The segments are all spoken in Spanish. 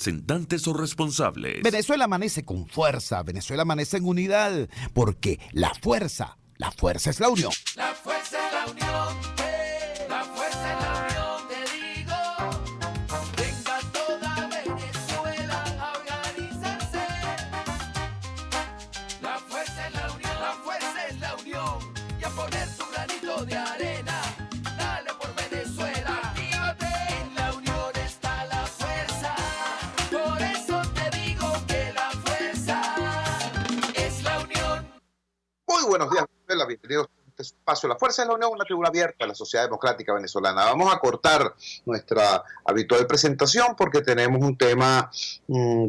representantes o responsables. Venezuela amanece con fuerza, Venezuela amanece en unidad, porque la fuerza es la unión. La fuerza es la unión, la fuerza es la unión, te digo. Venga toda Venezuela a organizarse. La fuerza es la unión, la fuerza es la unión. Y a poner tu granito de arena, dale por Venezuela. Actívate, en la unión está la fuerza. Por eso te digo que la fuerza es la unión. Muy buenos días, Venezuela. Bienvenidos a este espacio. La Fuerza de la Unión, una tribuna abierta a la sociedad democrática venezolana. Vamos a cortar nuestra habitual presentación porque tenemos un tema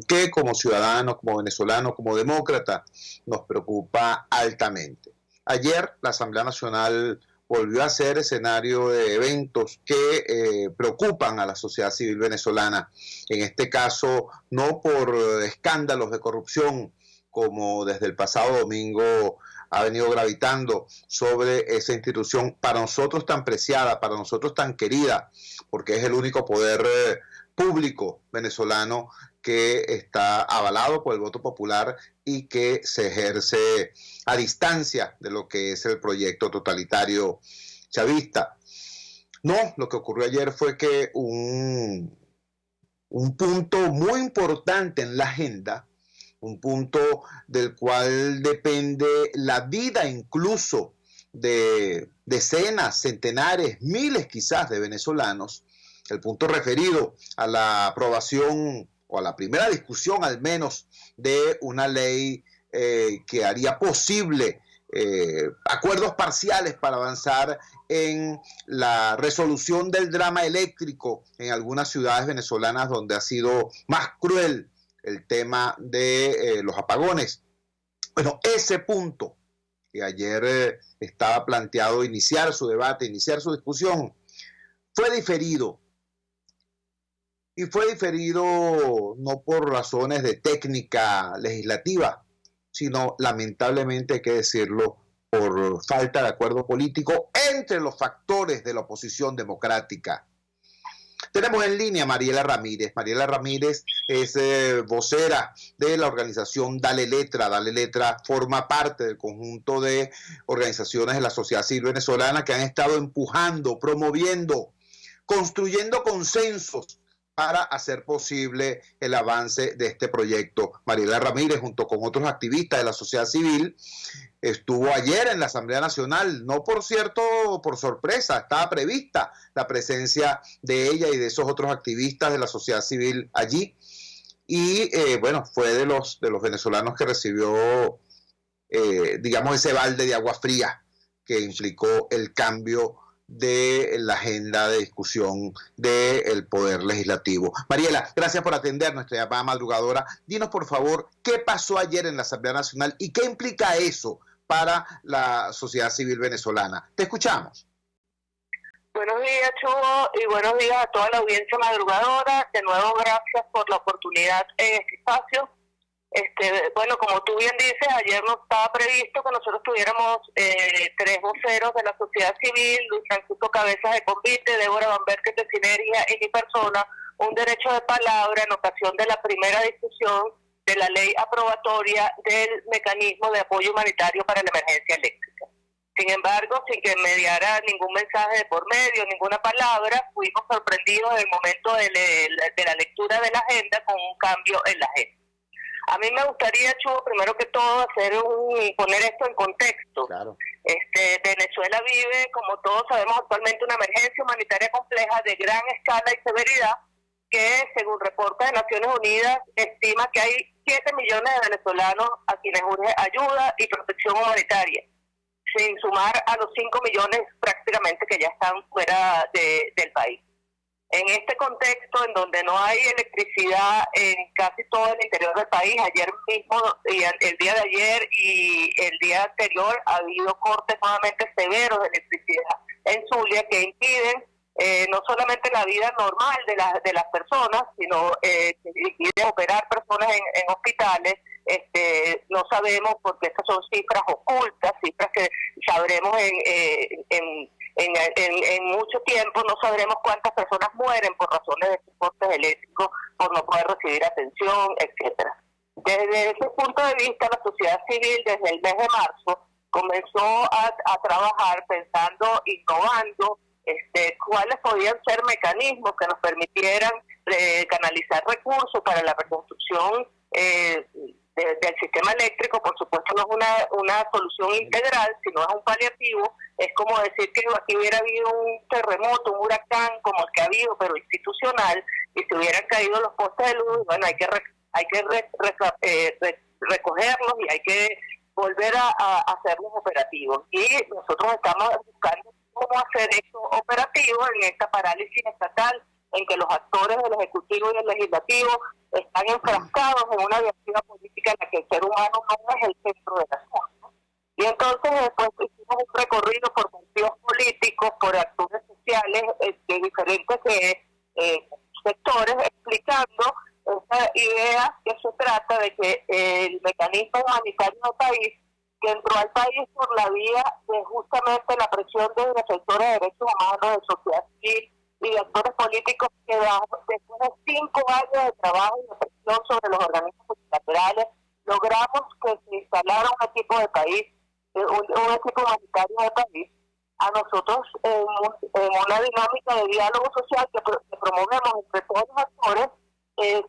que como ciudadanos, como venezolanos, como demócrata, nos preocupa altamente. Ayer la Asamblea Nacional volvió a ser escenario de eventos que preocupan a la sociedad civil venezolana. En este caso, no por escándalos de corrupción, como desde el pasado domingo ha venido gravitando sobre esa institución para nosotros tan preciada, para nosotros tan querida, porque es el único poder público venezolano que está avalado por el voto popular y que se ejerce a distancia de lo que es el proyecto totalitario chavista. No, lo que ocurrió ayer fue que un punto muy importante en la agenda, un punto del cual depende la vida incluso de decenas, centenares, miles quizás de venezolanos, el punto referido a la aprobación o a la primera discusión al menos de una ley que haría posible acuerdos parciales para avanzar en la resolución del drama eléctrico en algunas ciudades venezolanas donde ha sido más cruel el tema de los apagones. Bueno, ese punto que ayer estaba planteado iniciar su debate, iniciar su discusión, fue diferido. Y fue diferido no por razones de técnica legislativa, sino lamentablemente, hay que decirlo, por falta de acuerdo político entre los factores de la oposición democrática. Tenemos en línea a Mariela Ramírez. Mariela Ramírez es vocera de la organización Dale Letra. Dale Letra forma parte del conjunto de organizaciones de la sociedad civil venezolana que han estado empujando, promoviendo, construyendo consensos para hacer posible el avance de este proyecto. Mariela Ramírez, junto con otros activistas de la sociedad civil, estuvo ayer en la Asamblea Nacional, no por cierto por sorpresa, estaba prevista la presencia de ella y de esos otros activistas de la sociedad civil allí, y bueno, fue de los venezolanos que recibió, digamos, ese balde de agua fría que implicó el cambio de la agenda de discusión del Poder Legislativo. Mariela, gracias por atender nuestra llamada madrugadora. Dinos, por favor, ¿qué pasó ayer en la Asamblea Nacional y qué implica eso para la sociedad civil venezolana? Te escuchamos. Buenos días, Chugo, y buenos días a toda la audiencia madrugadora. De nuevo, gracias por la oportunidad en este espacio. Bueno, como tú bien dices, ayer no estaba previsto que nosotros tuviéramos tres voceros de la sociedad civil, Luis Francisco Cabezas de Convite, Débora Van Berken de Sinergia y mi persona, un derecho de palabra en ocasión de la primera discusión de la ley aprobatoria del mecanismo de apoyo humanitario para la emergencia eléctrica. Sin embargo, sin que mediara ningún mensaje de por medio, ninguna palabra, fuimos sorprendidos en el momento de la lectura de la agenda con un cambio en la agenda. A mí me gustaría, Chugo, primero que todo, poner esto en contexto. Claro. Venezuela vive, como todos sabemos actualmente, una emergencia humanitaria compleja de gran escala y severidad que, según reportes de Naciones Unidas, estima que hay 7 millones de venezolanos a quienes urge ayuda y protección humanitaria, sin sumar a los 5 millones prácticamente que ya están fuera del país. En este contexto, en donde no hay electricidad en casi todo el interior del país, ayer mismo, el día de ayer y el día anterior, ha habido cortes nuevamente severos de electricidad en Zulia que impiden no solamente la vida normal de las personas, sino que impiden operar personas en hospitales. No sabemos porque estas son cifras ocultas, cifras que sabremos en en mucho tiempo no sabremos cuántas personas mueren por razones de cortes eléctricos, por no poder recibir atención, etcétera. Desde ese punto de vista, la sociedad civil desde el mes de marzo comenzó a trabajar pensando, innovando, cuáles podían ser mecanismos que nos permitieran canalizar recursos para la reconstrucción del sistema eléctrico. Por supuesto no es una solución integral, sino es un paliativo. Es como decir que aquí hubiera habido un terremoto, un huracán como el que ha habido, pero institucional, y se hubieran caído los postes de luz. Bueno, hay que recogerlos y hay que volver a hacerlos operativos. Y nosotros estamos buscando cómo hacer esto operativo en esta parálisis estatal, en que los actores del Ejecutivo y del Legislativo están enfrascados en una diatriba política en la que el ser humano no es el centro de las cosas. Y entonces después hicimos un recorrido por partidos políticos, por actores sociales de diferentes sectores, explicando esta idea que se trata de que el mecanismo humanitario del país, que entró al país por la vía de justamente la presión de defensores de derechos humanos, de sociedad civil y de actores políticos, que después de 5 años de trabajo y de presión sobre los organismos multilaterales, logramos que se instalara un equipo de país, un equipo humanitario de país. A nosotros, en una dinámica de diálogo social que promovemos entre todos los actores,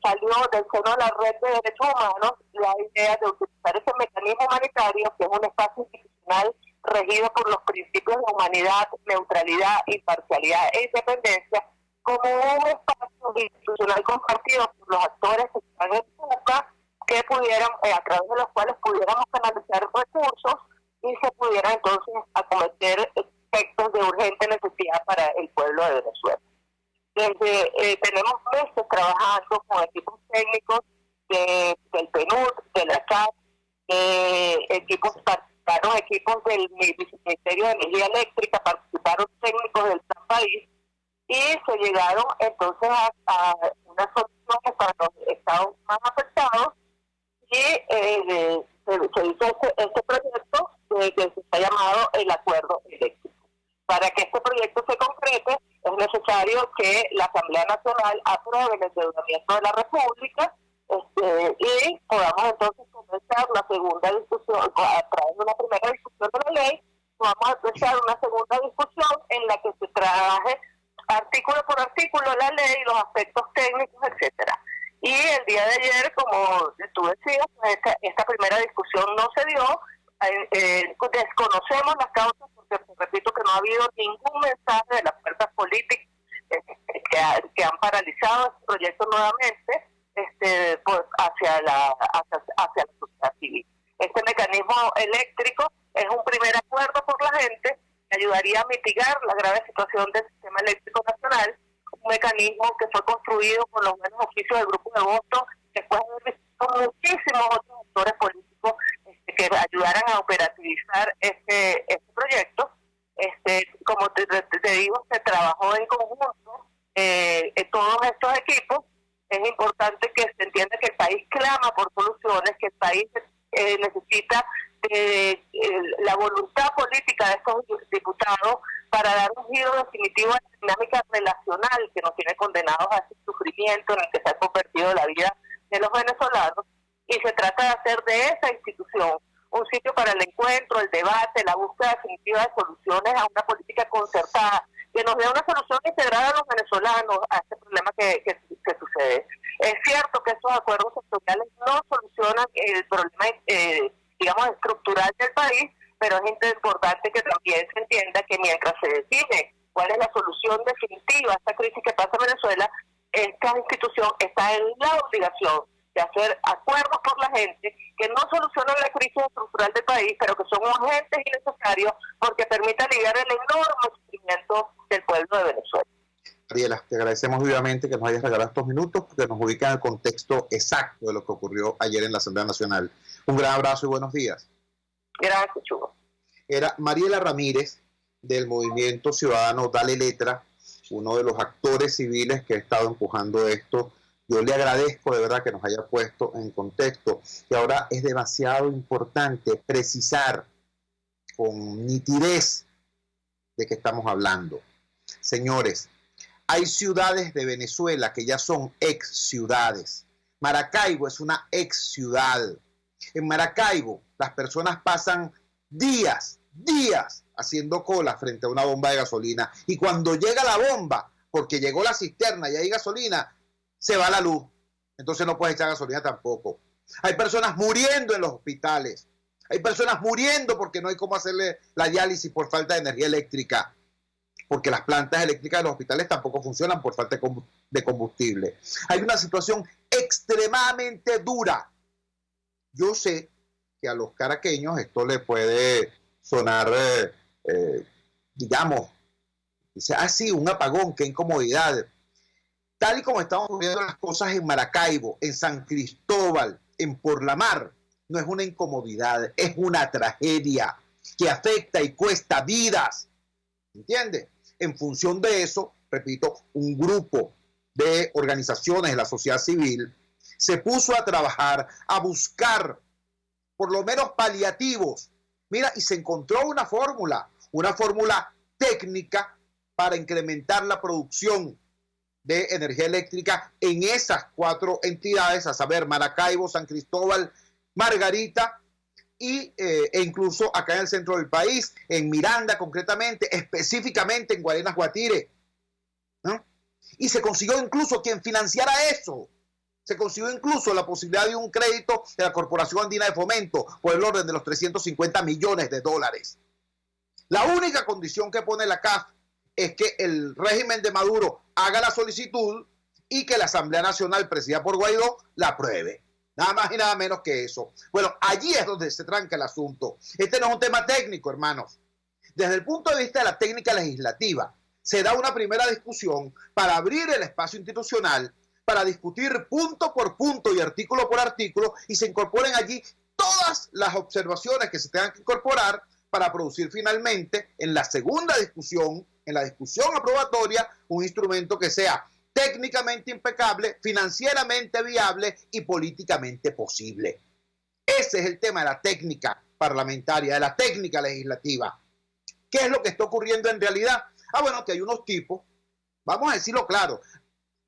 salió del seno de la red de derechos humanos la idea de utilizar ese mecanismo humanitario, que es un espacio institucional regido por los principios de humanidad, neutralidad, imparcialidad e independencia, como un espacio institucional compartido por los actores que están en busca, que pudieran, a través de los cuales pudiéramos canalizar recursos y se pudieran entonces acometer aspectos de urgente necesidad para el pueblo de Venezuela. Tenemos meses trabajando con equipos técnicos del PNUD, de la CAP, participaron equipos del Ministerio de Energía Eléctrica, participaron técnicos del país, y se llegaron entonces a unas soluciones para los estados más afectados, y se hizo este proyecto que se ha llamado el Acuerdo Eléctrico. Para que este proyecto se concrete, es necesario que la Asamblea Nacional apruebe el endeudamiento de la República y podamos entonces comenzar la segunda discusión, a través de una primera discusión de la ley, podamos empezar una segunda discusión en la que se trabaje artículo por artículo la ley, los aspectos técnicos, etcétera. Y el día de ayer, como tú decías, pues esta primera discusión no se dio. Desconocemos las causas, porque repito que no ha habido ningún mensaje de las fuerzas políticas que han paralizado este proyecto nuevamente pues hacia la sociedad civil. Este mecanismo eléctrico es un primer acuerdo por la gente que ayudaría a mitigar la grave situación del sistema eléctrico nacional, un mecanismo que fue construido con los buenos oficios del grupo de voto, después de haber visto muchísimos otros actores políticos que ayudaran a operativizar este proyecto. Como te digo, se trabajó en conjunto todos estos equipos. Es importante que se entienda que el país clama por soluciones, que el país necesita la voluntad política de estos diputados para dar un giro definitivo a la dinámica relacional que nos tiene condenados a ese sufrimiento en el que se ha convertido la vida de los venezolanos. Y se trata de hacer de esa institución un sitio para el encuentro, el debate, la búsqueda definitiva de soluciones a una política concertada que nos dé una solución integrada a los venezolanos a este problema que sucede. Es cierto que estos acuerdos sectoriales no solucionan el problema, digamos, estructural del país, pero es importante que también se entienda que mientras se define cuál es la solución definitiva a esta crisis que pasa en Venezuela, esta institución está en la obligación de hacer acuerdos por la gente que no solucionan la crisis estructural del país, pero que son urgentes y necesarios porque permiten aliviar el enorme sufrimiento del pueblo de Venezuela. Mariela, te agradecemos vivamente que nos hayas regalado estos minutos porque nos ubican en el contexto exacto de lo que ocurrió ayer en la Asamblea Nacional. Un gran abrazo y buenos días. Gracias, Chugo. Era Mariela Ramírez, del Movimiento Ciudadano Dale Letra, uno de los actores civiles que ha estado empujando esto. Yo le agradezco de verdad que nos haya puesto en contexto, que ahora es demasiado importante precisar con nitidez de qué estamos hablando. Señores, hay ciudades de Venezuela que ya son ex ciudades. Maracaibo es una ex ciudad. En Maracaibo las personas pasan días haciendo cola frente a una bomba de gasolina. Y cuando llega la bomba, porque llegó la cisterna y hay gasolina, se va la luz. Entonces no puedes echar gasolina tampoco. Hay personas muriendo en los hospitales. Hay personas muriendo porque no hay cómo hacerle la diálisis por falta de energía eléctrica. Porque las plantas eléctricas de los hospitales tampoco funcionan por falta de combustible. Hay una situación extremadamente dura. Yo sé que a los caraqueños esto le puede sonar, digamos, dice, sí, un apagón, qué incomodidad. Tal y como estamos viendo las cosas en Maracaibo, en San Cristóbal, en Porlamar, no es una incomodidad, es una tragedia que afecta y cuesta vidas. ¿Entiende? En función de eso, repito, un grupo de organizaciones de la sociedad civil se puso a trabajar, a buscar por lo menos paliativos. Mira, y se encontró una fórmula técnica para incrementar la producción de energía eléctrica en esas 4 entidades, a saber, Maracaibo, San Cristóbal, Margarita e incluso acá en el centro del país, en Miranda concretamente, específicamente en Guarenas Guatire, ¿no? Y se consiguió incluso quien financiara eso. Se consiguió incluso la posibilidad de un crédito de la Corporación Andina de Fomento por el orden de los $350 millones. La única condición que pone la CAF es que el régimen de Maduro haga la solicitud y que la Asamblea Nacional, presidida por Guaidó, la apruebe. Nada más y nada menos que eso. Bueno, allí es donde se tranca el asunto. Este no es un tema técnico, hermanos. Desde el punto de vista de la técnica legislativa, se da una primera discusión para abrir el espacio institucional, para discutir punto por punto y artículo por artículo, y se incorporen allí todas las observaciones que se tengan que incorporar para producir finalmente en la segunda discusión, en la discusión aprobatoria, un instrumento que sea técnicamente impecable, financieramente viable y políticamente posible. Ese es el tema de la técnica parlamentaria, de la técnica legislativa. ¿Qué es lo que está ocurriendo en realidad? Bueno, que hay unos tipos, vamos a decirlo claro,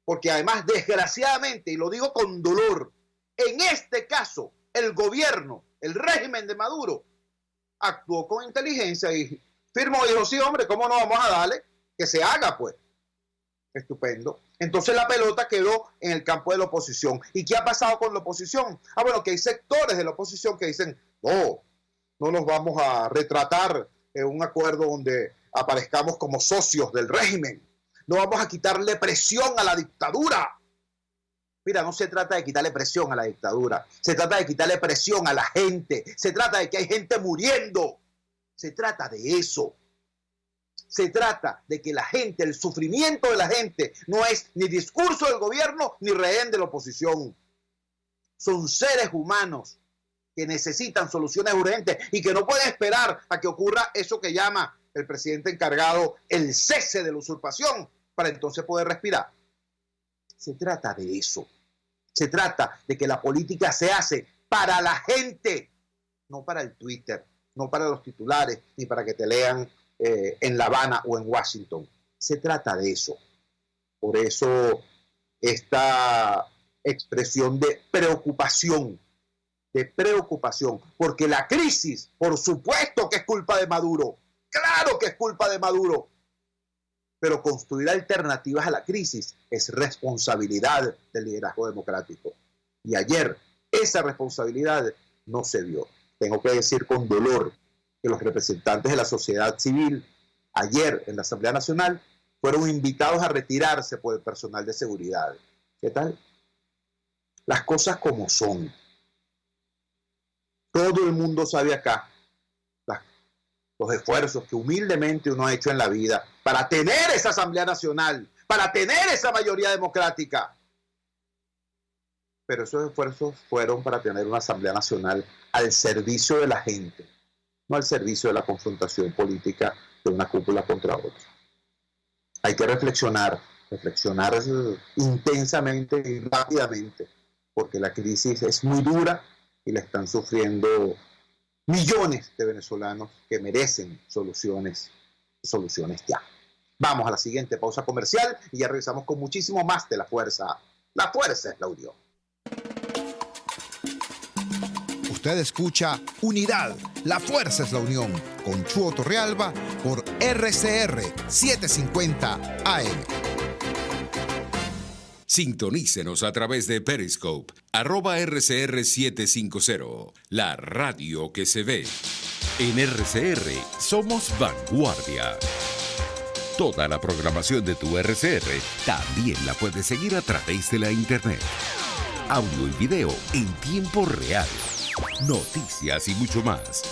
porque además, desgraciadamente, y lo digo con dolor, en este caso, el gobierno, el régimen de Maduro, actuó con inteligencia y firmó y dijo, sí, hombre, ¿cómo no vamos a darle? Que se haga, pues. Estupendo. Entonces la pelota quedó en el campo de la oposición. ¿Y qué ha pasado con la oposición? Bueno, que hay sectores de la oposición que dicen, no nos vamos a retratar en un acuerdo donde aparezcamos como socios del régimen. No vamos a quitarle presión a la dictadura. Mira, no se trata de quitarle presión a la dictadura. Se trata de quitarle presión a la gente. Se trata de que hay gente muriendo. Se trata de eso. Se trata de que la gente, el sufrimiento de la gente, no es ni discurso del gobierno ni rehén de la oposición. Son seres humanos que necesitan soluciones urgentes y que no pueden esperar a que ocurra eso que llama el presidente encargado el cese de la usurpación para entonces poder respirar. Se trata de eso. Se trata de que la política se hace para la gente, no para el Twitter, no para los titulares, ni para que te lean en La Habana o en Washington. Se trata de eso. Por eso esta expresión de preocupación, porque la crisis, por supuesto que es culpa de Maduro, claro que es culpa de Maduro, pero construir alternativas a la crisis es responsabilidad del liderazgo democrático. Y ayer esa responsabilidad no se dio. Tengo que decir con dolor que los representantes de la sociedad civil ayer en la Asamblea Nacional fueron invitados a retirarse por el personal de seguridad. ¿Qué tal? Las cosas como son. Todo el mundo sabe acá los esfuerzos que humildemente uno ha hecho en la vida para tener esa Asamblea Nacional, para tener esa mayoría democrática. Pero esos esfuerzos fueron para tener una Asamblea Nacional al servicio de la gente, no al servicio de la confrontación política de una cúpula contra otra. Hay que reflexionar intensamente y rápidamente, porque la crisis es muy dura y la están sufriendo millones de venezolanos que merecen soluciones soluciones ya. Vamos a la siguiente pausa comercial y ya regresamos con muchísimo más de La Fuerza. La fuerza es la unión. Usted escucha Unidad, la fuerza es la unión, con Chuo Torrealba por RCR 750 AM. Sintonícenos a través de Periscope, @RCR750, la radio que se ve. En RCR somos vanguardia. Toda la programación de tu RCR también la puedes seguir a través de la internet. Audio y video en tiempo real. Noticias y mucho más.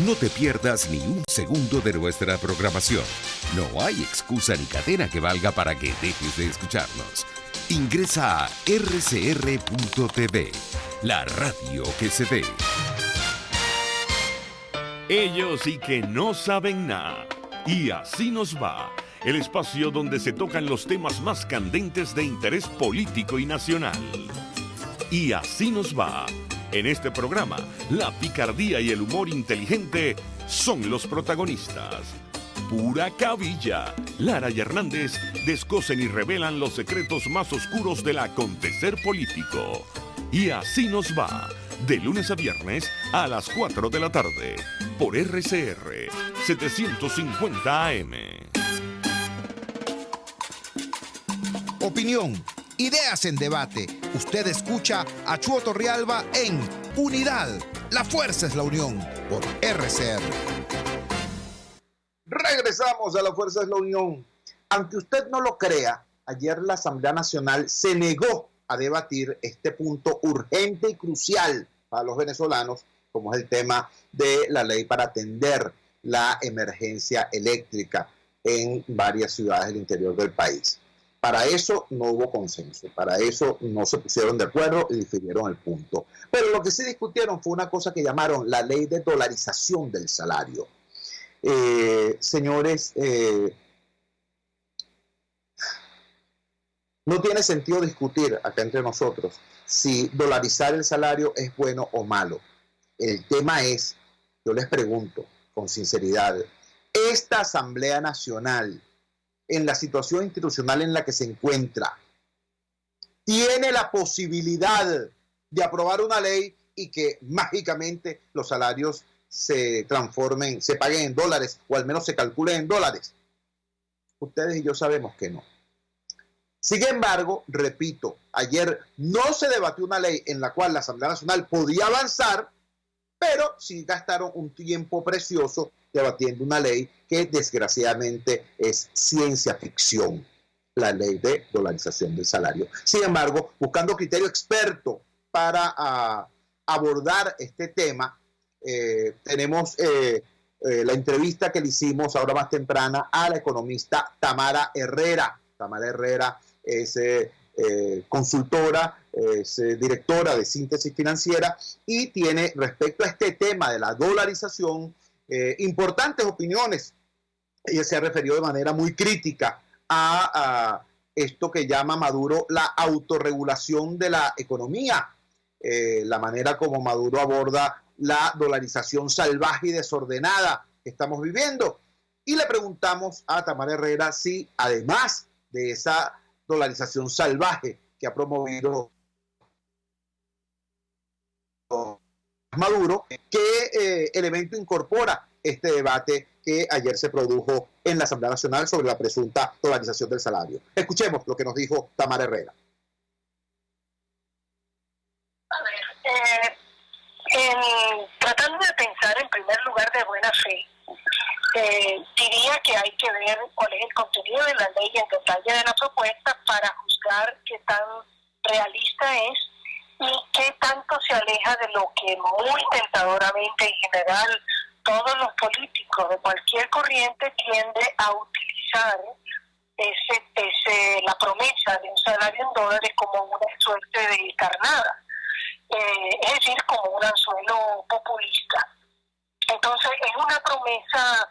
No te pierdas ni un segundo de nuestra programación. No hay excusa ni cadena que valga para que dejes de escucharnos. Ingresa a rcr.tv, la radio que se ve. Ellos sí que no saben nada. Y así nos va. El espacio donde se tocan los temas más candentes de interés político y nacional. Y así nos va. En este programa, la picardía y el humor inteligente son los protagonistas. Pura cabilla. Lara y Hernández descosen y revelan los secretos más oscuros del acontecer político. Y así nos va. De lunes a viernes a las 4 de la tarde. Por RCR 750 AM. Opinión, ideas en debate. Usted escucha a Chuo Torrealba en Unidad, la fuerza es la unión, por RCR. Regresamos a La Fuerza es la Unión. Aunque usted no lo crea, ayer la Asamblea Nacional se negó a debatir este punto urgente y crucial para los venezolanos, como es el tema de la ley para atender la emergencia eléctrica en varias ciudades del interior del país. Para eso no hubo consenso, para eso no se pusieron de acuerdo y difirieron el punto. Pero lo que sí discutieron fue una cosa que llamaron la ley de dolarización del salario. Señores, no tiene sentido discutir acá entre nosotros si dolarizar el salario es bueno o malo. El tema es, yo les pregunto con sinceridad, esta Asamblea Nacional, en la situación institucional en la que se encuentra, tiene la posibilidad de aprobar una ley y que mágicamente los salarios se transformen, se paguen en dólares o al menos se calculen en dólares. Ustedes y yo sabemos que no. Sin embargo, repito, ayer no se debatió una ley en la cual la Asamblea Nacional podía avanzar, pero sí gastaron un tiempo precioso debatiendo una ley que desgraciadamente es ciencia ficción, la ley de dolarización del salario. Sin embargo, buscando criterio experto para abordar este tema, tenemos la entrevista que le hicimos ahora más temprana a la economista Tamara Herrera. Tamara Herrera es consultora, es directora de Síntesis Financiera y tiene respecto a este tema de la dolarización importantes opiniones. Ella se ha referido de manera muy crítica a esto que llama Maduro la autorregulación de la economía, la manera como Maduro aborda la dolarización salvaje y desordenada que estamos viviendo. Y le preguntamos a Tamara Herrera si, además de esa dolarización salvaje que ha promovido Maduro, ¿qué elemento incorpora este debate que ayer se produjo en la Asamblea Nacional sobre la presunta dolarización del salario? Escuchemos lo que nos dijo Tamara Herrera. A ver, tratando de pensar en primer lugar de buena fe, diría que hay que ver cuál es el contenido de la ley en detalle de la propuesta para juzgar qué tan realista es y qué tanto se aleja de lo que muy tentadoramente en general todos los políticos de cualquier corriente tiende a utilizar la promesa de un salario en dólares como una suerte de carnada, es decir, como un anzuelo populista. Entonces es una promesa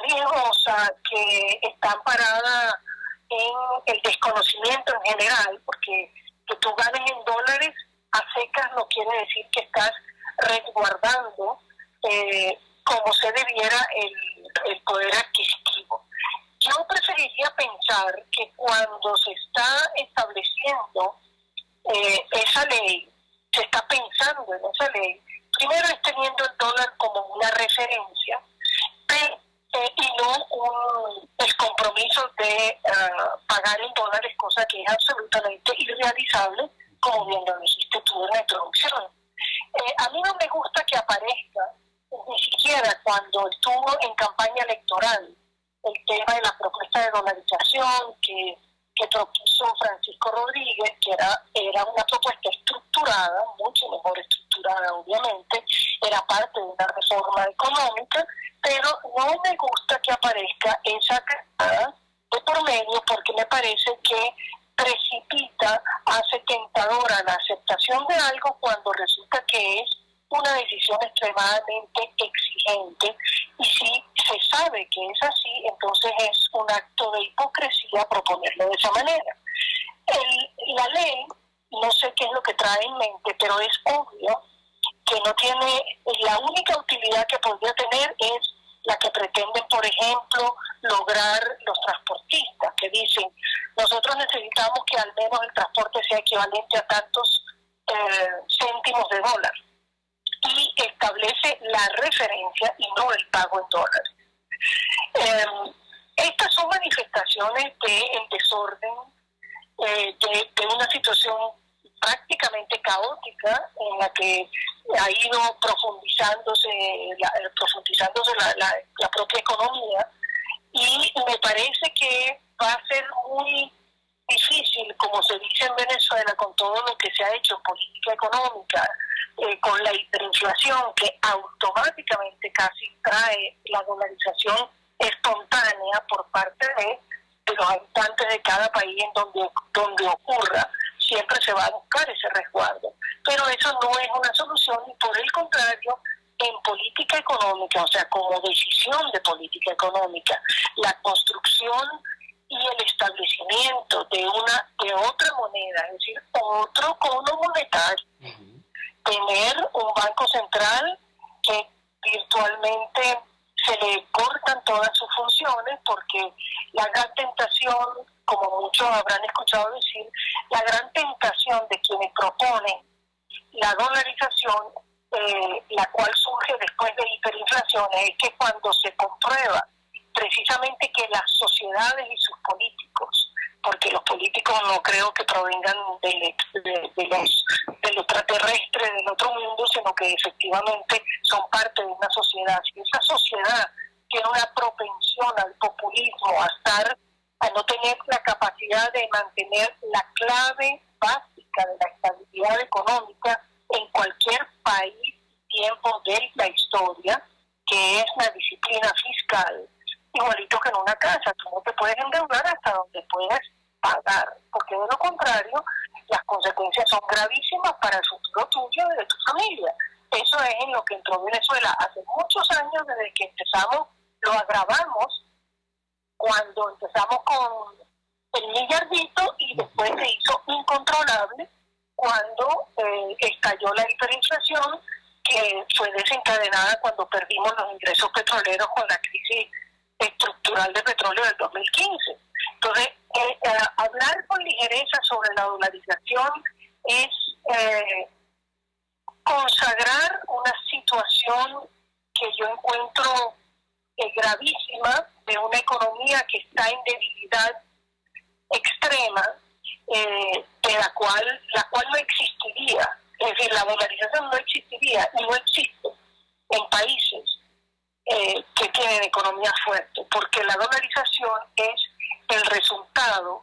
riesgosa que está amparada en el desconocimiento en general, porque que tú ganes en dólares a secas no quiere decir que estás resguardando como se debiera el poder adquisitivo preferiría pensar que cuando se está estableciendo esa ley, se está pensando en esa ley, primero es teniendo el dólar como una referencia, pero, y no el compromiso de pagar en dólares, cosa que es absolutamente irrealizable, como bien lo dijiste tú en la introducción. A mí no me gusta que aparezca, ni siquiera cuando estuvo en campaña electoral, el tema de la propuesta de dolarización que propuso Francisco Rodríguez, que era una propuesta estructurada, mucho mejor estructurada obviamente, era parte de una reforma económica, pero no me gusta que aparezca esa carga de por medio, porque me parece que precipita, hace tentadora la aceptación de algo cuando resulta que es una decisión extremadamente exigente, y si se sabe que es así, entonces es un acto de hipocresía proponerlo de esa manera. La ley, no sé qué es lo que trae en mente, pero es obvio que no tiene, la única utilidad que podría tener es la que pretenden, por ejemplo, lograr los transportistas, que dicen, nosotros necesitamos que al menos el transporte sea equivalente a tantos céntimos de dólar, y establece la referencia y no el pago en dólares. Estas son manifestaciones del desorden, de una situación prácticamente caótica en la que ha ido profundizándose la propia economía, y me parece que va a ser muy difícil, como se dice en Venezuela, con todo lo que se ha hecho en política económica, con la hiperinflación que automáticamente casi trae la dolarización espontánea por parte de los habitantes de cada país en donde ocurra, siempre se va a buscar ese resguardo. Pero eso no es una solución, y por el contrario, en política económica, o sea, como decisión de política económica, la construcción y el establecimiento de otra moneda, es decir, otro cono monetario, tener un banco central que virtualmente se le cortan todas sus funciones, porque la gran tentación, como muchos habrán escuchado decir, la gran tentación de quienes proponen la dolarización, la cual surge después de hiperinflaciones, es que cuando se comprueba precisamente que las sociedades y sus políticos, porque los políticos no creo que provengan de lo extraterrestre del otro mundo, sino que efectivamente son parte de una sociedad. Si esa sociedad tiene una propensión al populismo, a no tener la capacidad de mantener la clave básica de la estabilidad económica en cualquier país y tiempo de la historia, que es la disciplina fiscal, igualito que en una casa, tú no te puedes endeudar hasta donde puedas pagar, porque de lo contrario las consecuencias son gravísimas para el futuro tuyo y de tu familia. Eso es en lo que entró Venezuela hace muchos años, desde que empezamos, lo agravamos cuando empezamos con el millardito, y después se hizo incontrolable cuando estalló la hiperinflación, que fue desencadenada cuando perdimos los ingresos petroleros con la crisis estructural de petróleo del 2015. Entonces, hablar con ligereza sobre la dolarización es consagrar una situación que yo encuentro gravísima, de una economía que está en debilidad extrema, de la cual no existiría. Es decir, la dolarización no existiría y no existe en países que tienen economía fuerte, porque la dolarización es el resultado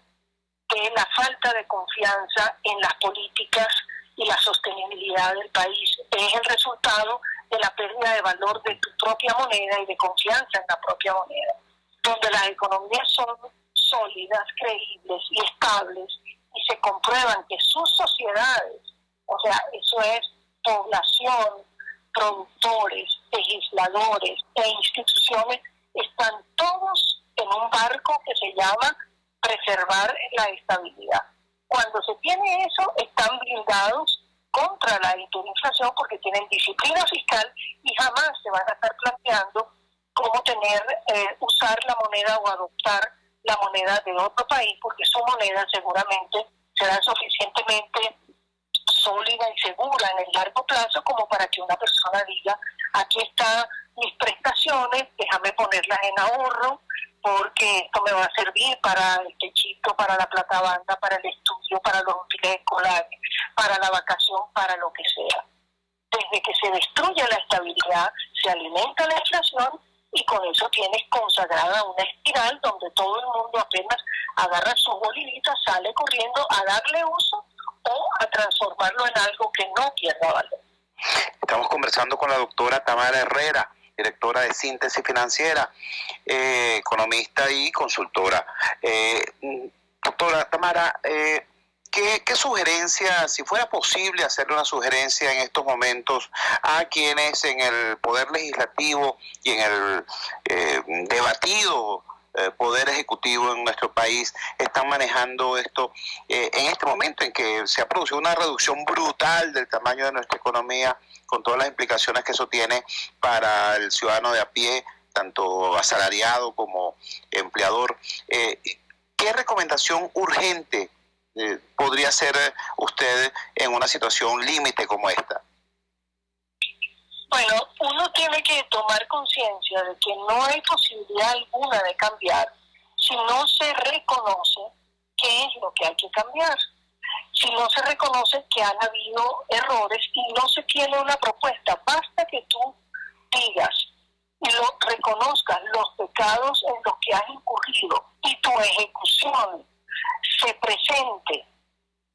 de la falta de confianza en las políticas y la sostenibilidad del país. Es el resultado de la pérdida de valor de tu propia moneda y de confianza en la propia moneda. Donde las economías son sólidas, creíbles y estables, y se comprueban que sus sociedades, o sea, eso es población, productores, legisladores e instituciones, están todos en un barco que se llama preservar la estabilidad. Cuando se tiene eso, están blindados contra la hiperinflación, porque tienen disciplina fiscal y jamás se van a estar planteando cómo usar la moneda o adoptar la moneda de otro país, porque su moneda seguramente será suficientemente sólida y segura en el largo plazo como para que una persona diga, aquí están mis prestaciones, déjame ponerlas en ahorro, porque esto me va a servir para el techito, para la plata banda, para el estudio, para los útiles escolares, para la vacación, para lo que sea. Desde que se destruye la estabilidad, se alimenta la inflación y con eso tienes consagrada una espiral donde todo el mundo apenas agarra sus bolivitas, sale corriendo a darle uso o a transformarlo en algo que no pierda valor. Estamos conversando con la doctora Tamara Herrera, directora de Síntesis Financiera, economista y consultora. Doctora Tamara, ¿qué sugerencia, si fuera posible hacerle una sugerencia en estos momentos a quienes en el Poder Legislativo y en el debatido Poder Ejecutivo en nuestro país están manejando esto en este momento en que se ha producido una reducción brutal del tamaño de nuestra economía, con todas las implicaciones que eso tiene para el ciudadano de a pie, tanto asalariado como empleador? ¿Qué recomendación urgente podría hacer usted en una situación límite como esta? Bueno, uno tiene que tomar conciencia de que no hay posibilidad alguna de cambiar si no se reconoce qué es lo que hay que cambiar, si no se reconoce que han habido errores y no se tiene una propuesta. Basta que tú digas y lo reconozcas los pecados en los que has incurrido y tu ejecución se presente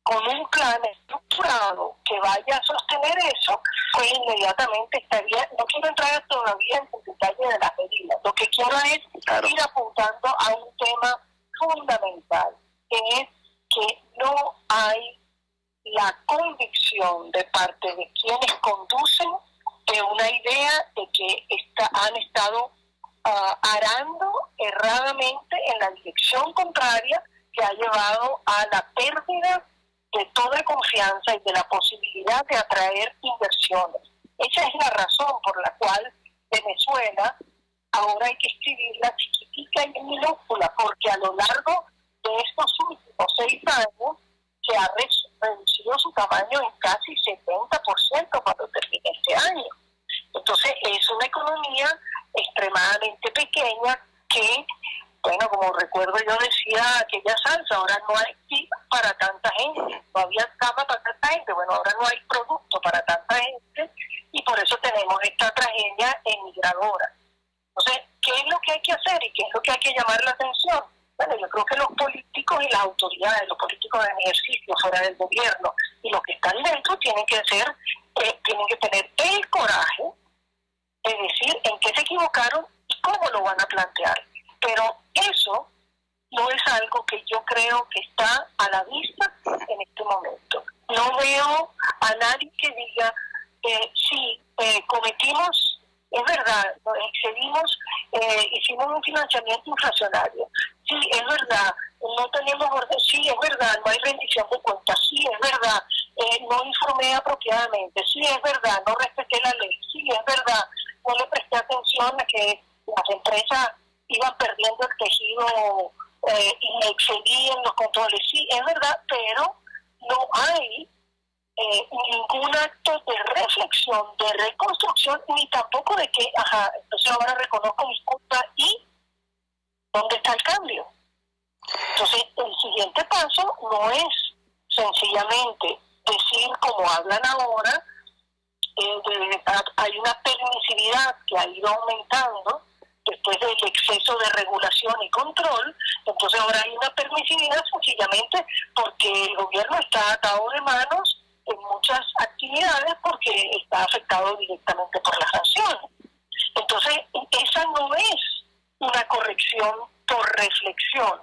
con un plan estructurado que vaya a sostener eso, pues inmediatamente estaría. No quiero entrar todavía en el detalle de las medidas. Lo que quiero es ir apuntando a un tema fundamental, que es que no hay la convicción de parte de quienes conducen de una idea de que han estado arando erradamente en la dirección contraria, que ha llevado a la pérdida de toda confianza y de la posibilidad de atraer inversiones. Esa es la razón por la cual Venezuela ahora hay que escribirla chiquitica y en minúscula, porque a lo largo de estos últimos 6 años se ha reducido su tamaño en casi 70% cuando termine este año. Entonces es una economía extremadamente pequeña que, bueno, como recuerdo yo decía aquella salsa, ahora no hay tip para tanta gente, no había cama para tanta gente, bueno, ahora no hay producto para tanta gente y por eso tenemos esta tragedia emigradora. Entonces, ¿qué es lo que hay que hacer y qué es lo que hay que llamar la atención? Bueno, yo creo que los políticos y las autoridades, los políticos en ejercicio fuera del gobierno y los que están dentro tienen que tener el coraje de decir en qué se equivocaron y cómo lo van a plantear. Pero eso no es algo que yo creo que está a la vista en este momento. No veo a nadie que diga, sí, cometimos, es verdad, nos excedimos, hicimos un financiamiento inflacionario. Sí, es verdad, no tenemos orden, sí, es verdad, no hay rendición de cuentas, sí, es verdad, no informé apropiadamente, sí, es verdad, no respeté la ley, sí, es verdad, no le presté atención a que las empresas iban perdiendo el tejido y me excedí en los controles. Sí, es verdad, pero no hay ningún acto de reflexión, de reconstrucción, ni tampoco de que, entonces ahora reconozco mis culpas y ¿dónde está el cambio? Entonces, el siguiente paso no es sencillamente decir, como hablan ahora, hay una permisividad que ha ido aumentando después del exceso de regulación y control. Entonces ahora hay una permisividad sencillamente porque el gobierno está atado de manos en muchas actividades porque está afectado directamente por las sanciones. Entonces esa no es una corrección por reflexión,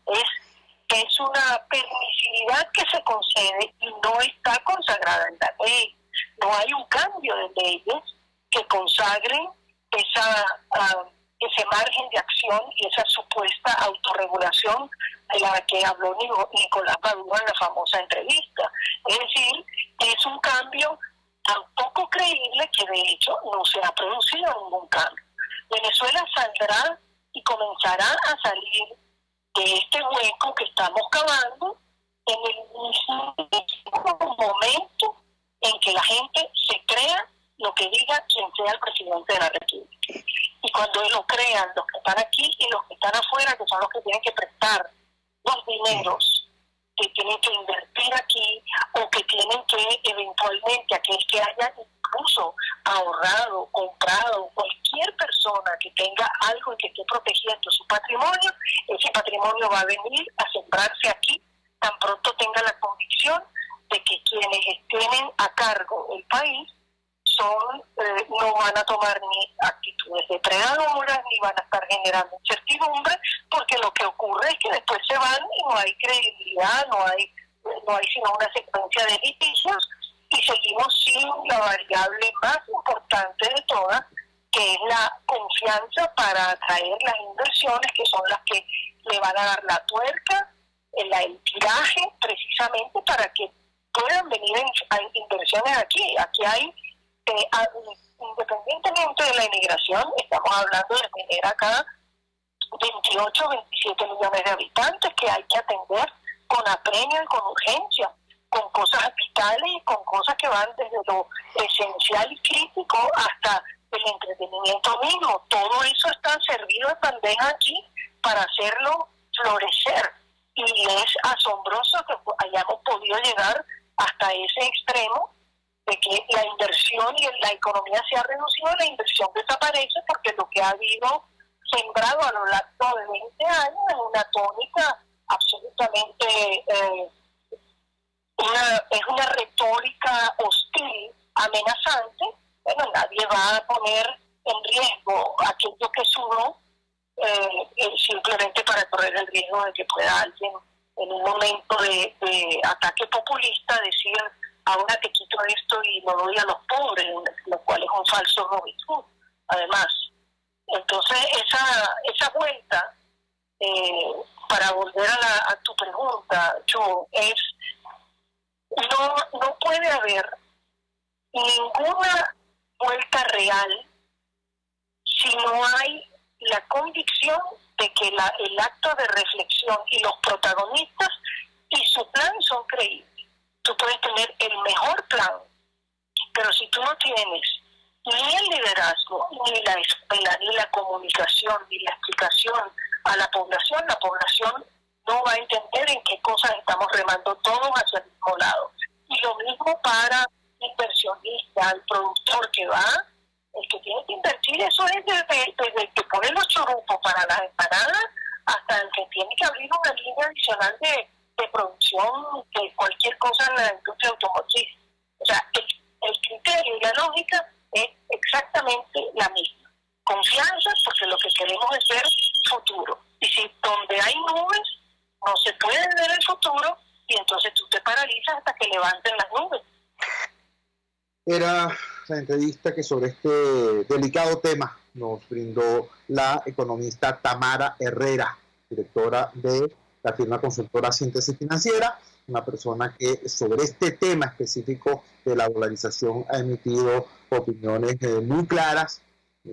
es una permisividad que se concede y no está consagrada en la ley. No hay un cambio de leyes que consagren ese margen de acción y esa supuesta autorregulación de la que habló Nicolás Maduro en la famosa entrevista. Es decir, es un cambio tan poco creíble que de hecho no se ha producido ningún cambio. Venezuela saldrá y comenzará a salir de este hueco que estamos cavando en el mismo momento en que la gente se crea lo que diga quien sea el presidente de la República. Y cuando lo crean los que están aquí y los que están afuera, que son los que tienen que prestar los dineros, que tienen que invertir aquí, o que tienen que eventualmente, aquel que haya incluso ahorrado, comprado, cualquier persona que tenga algo y que esté protegiendo su patrimonio, ese patrimonio va a venir a sembrarse aquí tan pronto tenga la convicción de que quienes tienen a cargo el país no van a tomar ni actitudes depredadoras, ni van a estar generando incertidumbre, porque lo que ocurre es que después se van y no hay credibilidad, no hay sino una secuencia de litigios, y seguimos sin la variable más importante de todas, que es la confianza para atraer las inversiones, que son las que le van a dar la tuerca, el tiraje, precisamente para que puedan venir inversiones aquí. Aquí hay, independientemente de la inmigración, estamos hablando de tener acá 28, 27 millones de habitantes que hay que atender con apremio y con urgencia, con cosas vitales y con cosas que van desde lo esencial y crítico hasta el entretenimiento mismo. Todo eso está servido en bandeja aquí para hacerlo florecer. Y es asombroso que hayamos podido llegar hasta ese extremo de que la inversión y la economía se ha reducido, la inversión desaparece, porque lo que ha habido sembrado a lo largo de 20 años es una tónica absolutamente, es una retórica hostil, amenazante. Bueno, nadie va a poner en riesgo aquello que sudó, simplemente para correr el riesgo de que pueda alguien en un momento de ataque populista decir: ahora te quito esto y lo doy a los pobres, lo cual es un falso Robin Hood, además. Entonces, esa vuelta, para volver a tu pregunta, Chu, es no puede haber ninguna vuelta real si no hay la convicción de que el acto de reflexión y los protagonistas y su plan son creíbles. Tú puedes tener el mejor plan, pero si tú no tienes ni el liderazgo, ni la escuela, ni la comunicación, ni la explicación a la población no va a entender en qué cosas estamos remando todos hacia el mismo lado. Y lo mismo para el inversionista, el productor que va, el que tiene que invertir. Eso es desde el que pone los churrupos para las empanadas hasta el que tiene que abrir una línea adicional de producción de cualquier cosa en la industria automotriz. O sea, el criterio y la lógica es exactamente la misma. Confianza, porque lo que queremos es ver futuro. Y si donde hay nubes no se puede ver el futuro, y entonces tú te paralizas hasta que levanten las nubes. Era la entrevista que sobre este delicado tema nos brindó la economista Tamara Herrera, directora de la firma consultora Síntesis Financiera, una persona que sobre este tema específico de la dolarización ha emitido opiniones muy claras,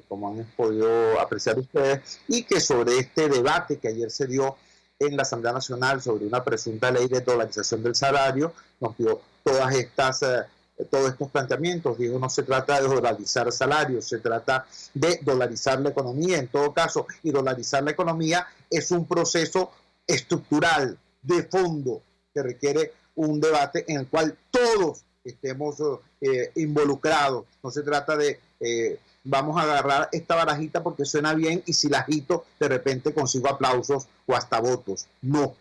como han podido apreciar ustedes, y que sobre este debate que ayer se dio en la Asamblea Nacional sobre una presunta ley de dolarización del salario, nos dio todos estos planteamientos. Digo, no se trata de dolarizar salarios, se trata de dolarizar la economía en todo caso, y dolarizar la economía es un proceso estructural, de fondo, que requiere un debate en el cual todos estemos involucrados. No se trata de vamos a agarrar esta barajita porque suena bien y si la agito de repente consigo aplausos o hasta votos. No.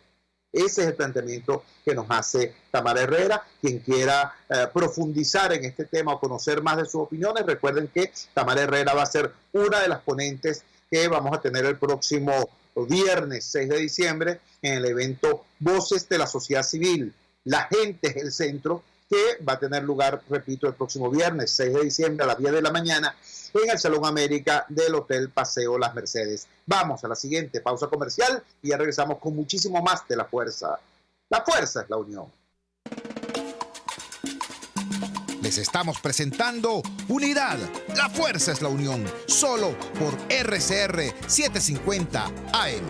Ese es el planteamiento que nos hace Tamara Herrera. Quien quiera profundizar en este tema o conocer más de sus opiniones, recuerden que Tamara Herrera va a ser una de las ponentes que vamos a tener el próximo viernes 6 de diciembre en el evento Voces de la Sociedad Civil. La gente es el centro, que va a tener lugar, repito, el próximo viernes 6 de diciembre a las 10 de la mañana en el Salón América del Hotel Paseo Las Mercedes. Vamos a la siguiente pausa comercial y ya regresamos con muchísimo más de La Fuerza. La fuerza es la unión. Les estamos presentando Unidad. La fuerza es la unión. Solo por RCR 750 AM.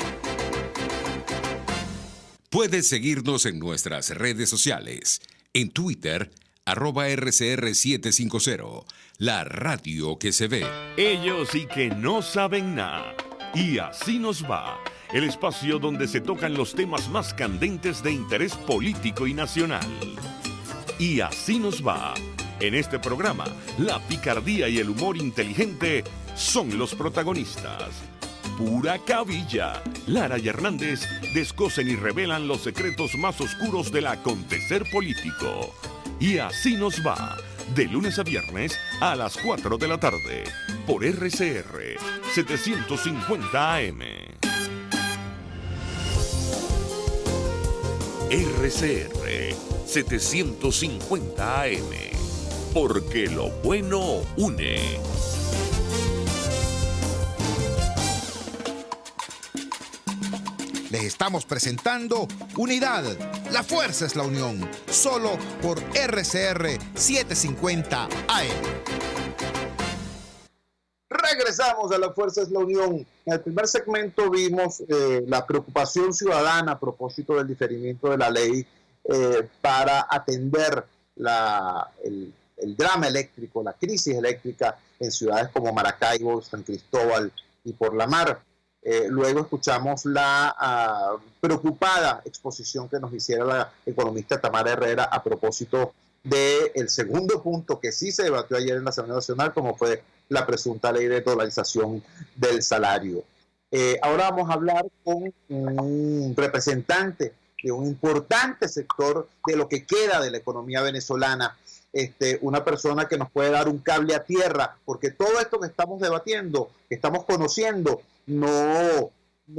Puedes seguirnos en nuestras redes sociales. En Twitter, @RCR750, la radio que se ve. Ellos sí que no saben nada. Y así nos va. El espacio donde se tocan los temas más candentes de interés político y nacional. Y así nos va. En este programa, la picardía y el humor inteligente son los protagonistas. Pura cabilla. Lara y Hernández descosen y revelan los secretos más oscuros del acontecer político. Y así nos va. De lunes a viernes a las 4 de la tarde. Por RCR 750 AM. RCR 750 AM. Porque lo bueno une. Les estamos presentando Unidad. La fuerza es la unión. Solo por RCR 750 AM. Regresamos a La Fuerza es la Unión. En el primer segmento vimos la preocupación ciudadana a propósito del diferimiento de la ley para atender el drama eléctrico, la crisis eléctrica en ciudades como Maracaibo, San Cristóbal y Por la Mar. Luego escuchamos la preocupada exposición que nos hiciera la economista Tamara Herrera a propósito del segundo punto que sí se debatió ayer en la Asamblea Nacional, como fue la presunta ley de dolarización del salario. Ahora vamos a hablar con un representante de un importante sector de lo que queda de la economía venezolana, una persona que nos puede dar un cable a tierra, porque todo esto que estamos debatiendo, que estamos conociendo, no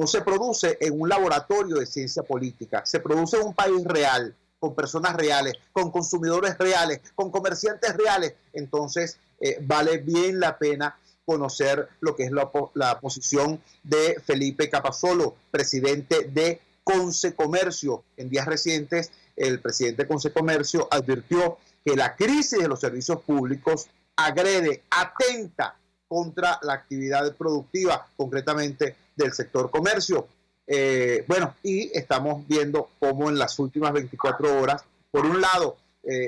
se produce en un laboratorio de ciencia política, se produce en un país real, con personas reales, con consumidores reales, con comerciantes reales. Entonces vale bien la pena conocer lo que es la posición de Felipe Capasolo, presidente de Consecomercio. En días recientes, el presidente de Consecomercio advirtió que la crisis de los servicios públicos agrede, atenta contra la actividad productiva, concretamente del sector comercio. Y estamos viendo cómo en las últimas 24 horas, por un lado,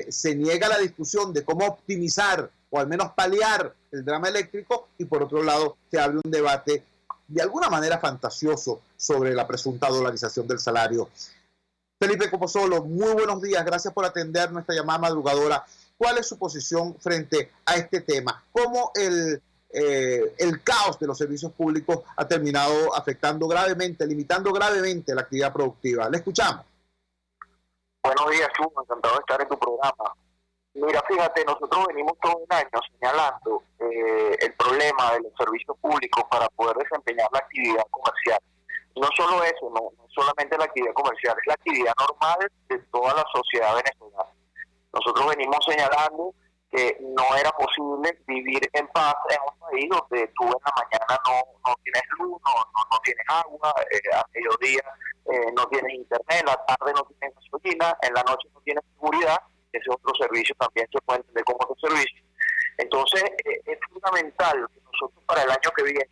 se niega la discusión de cómo optimizar o al menos paliar el drama eléctrico, y por otro lado se abre un debate de alguna manera fantasioso sobre la presunta dolarización del salario. Felipe Capasolo, muy buenos días, gracias por atender nuestra llamada madrugadora. ¿Cuál es su posición frente a este tema? ¿Cómo el caos de los servicios públicos ha terminado afectando gravemente, limitando gravemente la actividad productiva? Le escuchamos. Buenos días, Chumo, encantado de estar en tu programa. Mira, fíjate, nosotros venimos todo un año señalando el problema de los servicios públicos para poder desempeñar la actividad comercial. Y no solo eso, no solamente la actividad comercial, es la actividad normal de toda la sociedad venezolana. Nosotros venimos señalando que no era posible vivir en paz en un país donde tú en la mañana no tienes luz, no tienes agua, a mediodía no tienes internet, en la tarde no tienes gasolina, en la noche no tienes seguridad. Ese otro servicio también se puede entender como otro servicio. Entonces es fundamental que nosotros para el año que viene,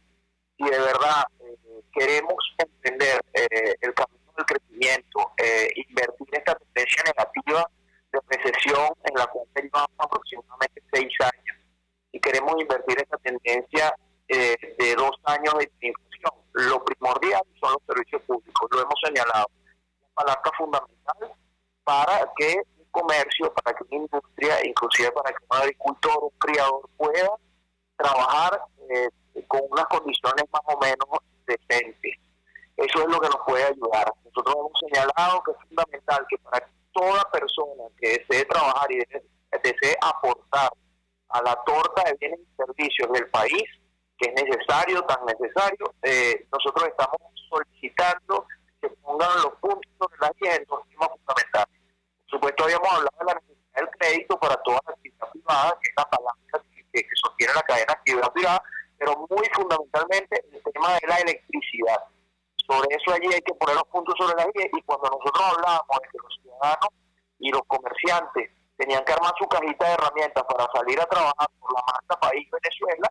si de verdad queremos entender el camino del crecimiento, invertir esta tendencia negativa de recesión en la cual llevamos aproximadamente 6 años, y queremos invertir esta tendencia de 2 años de inflación, lo primordial son los servicios públicos. Lo hemos señalado, una palanca fundamental para que un comercio, para que una industria, inclusive para que un agricultor, un criador pueda trabajar con unas condiciones más o menos decentes. Eso es lo que nos puede ayudar. Nosotros hemos señalado que es fundamental que para toda persona que desee trabajar y desee aportar a la torta de bienes y servicios del país, que es necesario, tan necesario, nosotros estamos solicitando que pongan los puntos sobre las 10 en 2 temas fundamentales. Por supuesto, habíamos hablado de la necesidad del crédito para toda la actividad privada, que es la palanca que sostiene la cadena de actividad privada, pero muy fundamentalmente el tema de la electricidad. Sobre eso allí hay que poner los puntos sobre las 10, y cuando nosotros hablábamos de que los ciudadanos y los comerciantes tenían que armar su cajita de herramientas para salir a trabajar por la marca País Venezuela,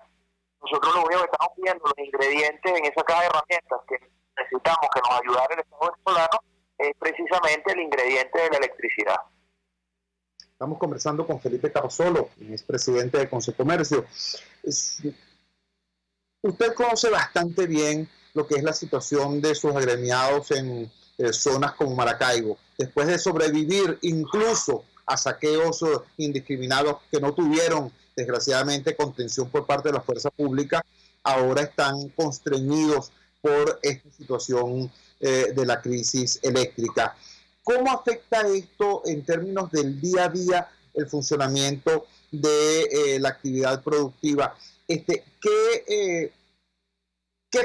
nosotros lo único que estamos viendo, los ingredientes en esa caja de herramientas que necesitamos que nos ayudara el Estado venezolano, es precisamente el ingrediente de la electricidad. Estamos conversando con Felipe Carazzolo, es presidente de Consecomercio. Usted conoce bastante bien lo que es la situación de sus agremiados en zonas como Maracaibo, después de sobrevivir incluso a saqueos indiscriminados que no tuvieron, desgraciadamente, contención por parte de la fuerza pública. Ahora están constreñidos por esta situación de la crisis eléctrica. ¿Cómo afecta esto en términos del día a día el funcionamiento de la actividad productiva? ¿Qué